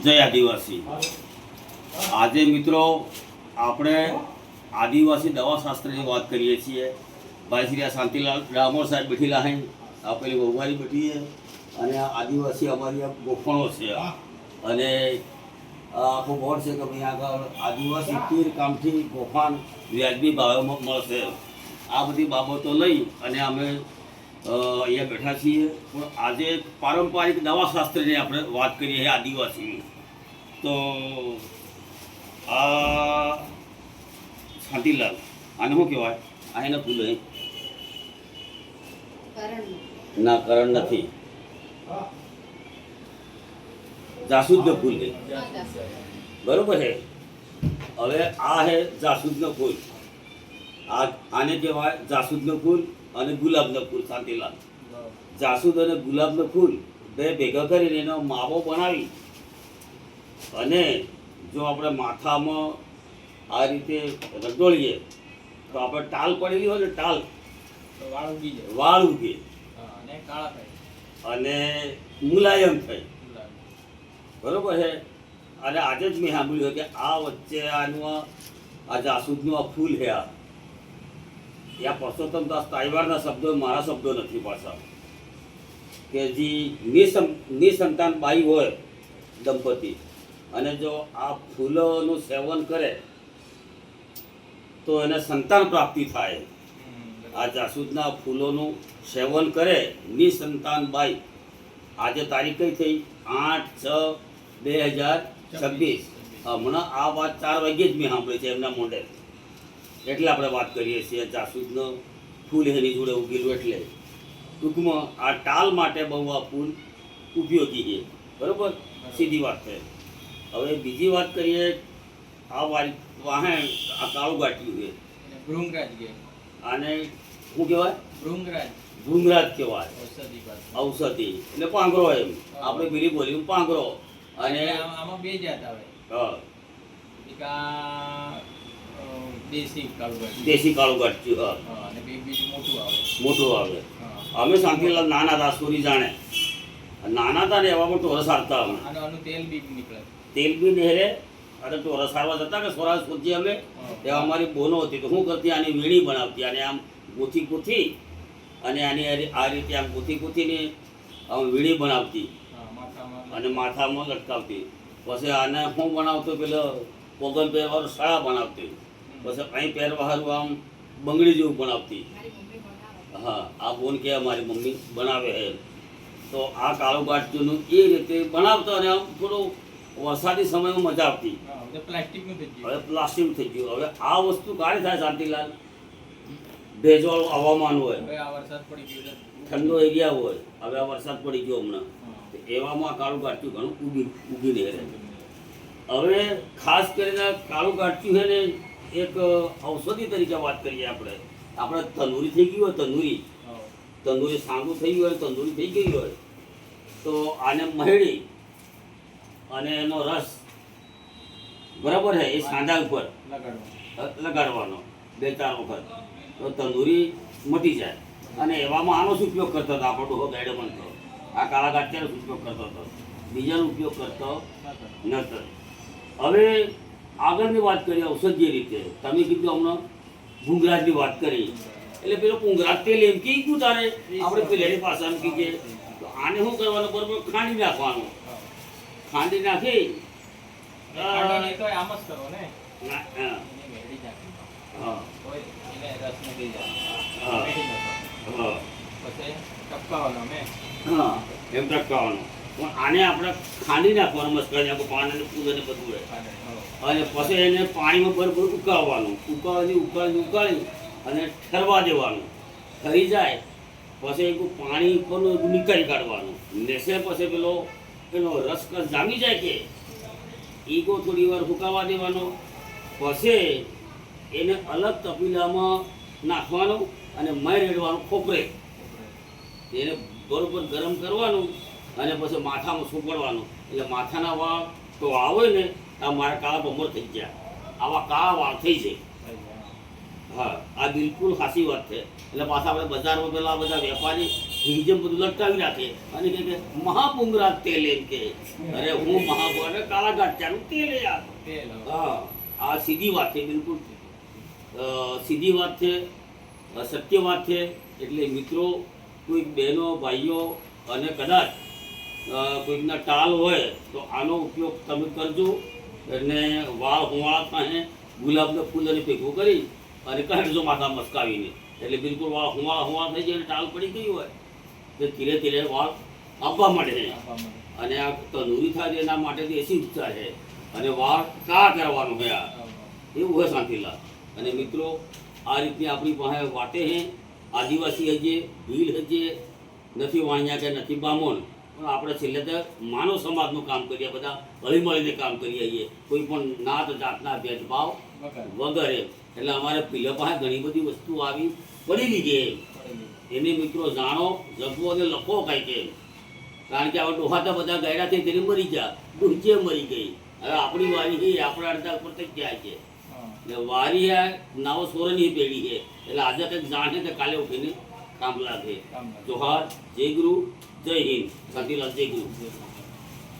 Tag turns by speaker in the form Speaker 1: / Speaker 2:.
Speaker 1: જય આદિવાસી। આજે મિત્રો આપણે આદિવાસી દવાશાસ્ત્રની વાત કરીએ છીએ। ભાઈ શ્રી શાંતિલાલ ડામોર સાહેબ બેઠેલા હે, આ પેલી વહુવારી બેઠી છે અને આ આદિવાસી અમારી આ ગોફણો છે અને આખો બોર્ડ છે કે ભાઈ આગળ આદિવાસી તીર કામથી ગોફાણ વ્યાજબી ભાવે મળશે। આ બધી બાબતો લઈ અને અમે અહીંયા બેઠા છીએ। પણ આજે પારંપરિક દવાશાસ્ત્રની આપણે વાત કરીએ છીએ આદિવાસીની। તો આ શાંતિલાલ આને શું કહેવાય? આ એને ફૂલ ના કરણ નથી, જાસૂદનું ફૂલ છે, બરોબર છે। હવે આ છે જાસૂદનું ફૂલ, આને કહેવાય જાસૂદનું ફૂલ અને ગુલાબનું ફૂલ। શાંતિલાલ, જાસૂદ અને ગુલાબનું ફૂલ બે ભેગા કરીને એનો માવો બનાવી અને જો આપણે માથામાં આ રીતે રગદોળીએ તો આપણે ટાલ પડેલી હોય ને, ટાલ વાળ ઉગે અને મુલાયમ થાય, બરોબર છે। અને આજે જ મેં સાંભળ્યું કે આ વચ્ચે આનું આ જાસૂદનું આ ફૂલ છે, આ પરસોત્તમ દાસ તાઈવારના શબ્દો મારા શબ્દો નથી પાછા, કે જે નિસંતાન બાઈ હોય દંપતી અને જો આ ફૂલોનું સેવન કરે તો એને સંતાન પ્રાપ્તિ થાય। આ જાસૂદના ફૂલોનું સેવન કરે નિસંતાન બાઈ। આજે તારીખ કઈ થઈ? 8/6/2026। હમણાં આ વાત 4 વાગ્યે જ મેં સાંભળી છે એમના મોઢે, એટલે આપણે વાત કરીએ છીએ। જાસૂદનું ફૂલ એની જોડે ઉગેલું એટલે ટૂંકમાં આ ટાલ માટે બહુ આ ફૂલ ઉપયોગી છે, બરાબર? સીધી વાત છે। હવે બીજી વાત કરીએ, આ વાહે આ કાળું ગાંઠિયું છે,
Speaker 2: ભૃંગરાજ કે
Speaker 1: આને શું કહેવાય? ભૃંગરાજ કહેવાય, ઔષધિ એટલે પાંગરો, એમ આપણે પેલી બોલી પાંગરો। અને
Speaker 2: આમાં બે જાત આવે,
Speaker 1: દેશી કાળું ગાંઠિયું,
Speaker 2: અને બીજું
Speaker 1: મોટું આવે। અમે શાંતિલાલ નાના હતા, સોરી જાણે નાના હતા ને એવામાં ટોરસ હારતા, અમે તેલ બી નહેરે અને ટોરસ હારવા જતા કે સ્વરાજ શોધીએ અમે, એવા અમારી બોનો હતી તો શું કરતી, આની વીણી બનાવતી અને આમ ગૂંથી અને આની આ રીતે આમ ગૂંથીને આમ વીણી બનાવતી અને માથામાં લટકાવતી। પછી આને શું બનાવતો, પેલો પગલ પહેરવાનું શાળા બનાવતી, પછી અહીં પહેરવા સારું આમ બંગડી જેવું બનાવતી। હા, આ બોન કે અમારી મમ્મી બનાવે છે। તો આ કાળું ગાંઠિયુંનું એ રીતે બનાવતો અને આમ થોડું વરસાદી સમયમાં મજા આવતી। હવે પ્લાસ્ટિક થઈ ગયું। હવે આ વસ્તુ કાઢી થાય શાંતિલાલ, ભેજવાળું હવામાન હોય, ઠંડો એરિયા હોય, હવે આ વરસાદ પડી ગયો હમણાં, એવામાં કાળું ગાંઠિયું ઘણું ઉગી રહે છે। હવે ખાસ કરીને કાળું ગાંઠિયું છે ને એક ઔષધિ તરીકે વાત કરીએ આપણે તંદુરી થઈ ગઈ હોય, તંદુરી સાંગું થઈ ગયું હોય, તંદુરી થઈ ગઈ હોય તો આને મહેડી અને એનો રસ, બરાબર છે, એ સાંધા ઉપર લગાડવાનો 2-4 વખત તો તંદુરી મટી જાય। અને એવામાં આનો જ ઉપયોગ કરતો હતો આપણો ડોહો ગાયડમન તો, આ કાળા ગાંઠિયાનો ઉપયોગ કરતો હતો, બીજાનો ઉપયોગ કરતો નહોતો। હવે આગળની વાત કરીએ ઔષધીય રીતે, તમે કીધું હમણાં ભૂંગરાજની વાત કરી, એટલે પેલો ભૂંગરાજ તેલ એમ કીધું તારે આપણે પેલી પાસામાં કીધે, તો આને શું કરવાનું, બરોબર ખાંડી નાખવાનું, ખાંડી નાખી એમ ટપકાવવાનું, પણ આને આપણે ખાંડી નાખવાનું મસ્ત કરીને પાણી પૂરીને બધું રહે, અને પછી એને પાણીમાં બરોબર ઉકાળી અને ઠરવા દેવાનું, ઠરી જાય પછી પાણી ઉપરનું નીકાળી કાઢવાનું, નેસે પછી પેલો એનો રસકસ જામી જાય કે ઈગો થોડી વાર સુકાવા દેવાનો, પછી એને અલગ તપેલામાં નાખવાનું અને મય રેડવાનું, ખોપરે એને બરોબર ગરમ કરવાનું અને પછી માથામાં સુકડવાનું, એટલે માથાના વાળ તો આવે ને આ મારા કાળા ભમર થઈ ગયા, આવા કાળા વાળ થઈ જાય। હા, આ બિલકુલ સાચી વાત છે। એટલે પાછા આપણે બજારમાં પેલા બધા વેપારી જેમ બધું લટકાવી રાખે અને કે મહાપુંગરા તેલ એમ કે અરે હું મહાપુંગરા કાળા ગાંઠિયાનું તેલ યાર.
Speaker 2: તેલ
Speaker 1: હા આ સીધી વાત છે, બિલકુલ સીધી વાત છે, સત્ય વાત છે. એટલે મિત્રો કોઈક બહેનો ભાઈઓ અને કદાચ કોઈકના ટાલ હોય તો આનો ઉપયોગ તમે કરજો અને વાળ હુંવાળ કાંઈ ગુલાબના ફૂલોને ભેગું કરી અને કાઢજો માથા મસ્કાવીને એટલે બિલકુલ વાળ હુંવાળ થઈ જાય અને ટાલ પડી ગઈ હોય તો ધીરે ધીરે વાળ આવવા માંડે અને આ તંદુરી થાય એના માટે દેશી ઉપચાર છે અને વાળ કા કરવાનું હોય આ એવું હોય શાંતિલાલ. અને મિત્રો આ રીતની આપણી પાસે વાટે છે. આદિવાસી હજે ભીલ હજે નથી વાણિયા કે નથી બામણ પણ આપણે છેલ્લે તો માનવ સમાજનું કામ કરીએ, બધા હળી મળીને કામ કરીએ છીએ, કોઈ પણ નાત જાતના ભેદભાવ વગર એમ. એટલે અમારે પીલે પાસે ઘણી બધી વસ્તુ આવી પડેલી છે એને મિત્રો જાણો, જગવો અને લખો કાંઈ કે. કારણ કે હવે ડોહા તો બધા ગયડા થઈ તેને મરી ગયા, ડૂંચે મરી ગઈ. હવે આપણી વારી છે આપણા અડધા ઉપર થઈ જાય છે. એટલે વારી આ નાવો સોરની પેઢી છે એટલે આજે કંઈક જાણે તો કાલે ઉઠીને કામ લાગે. જોહાર, જય ગુરુ, જય હિન્દ. શાંતિલાલ, જય ગુરુ.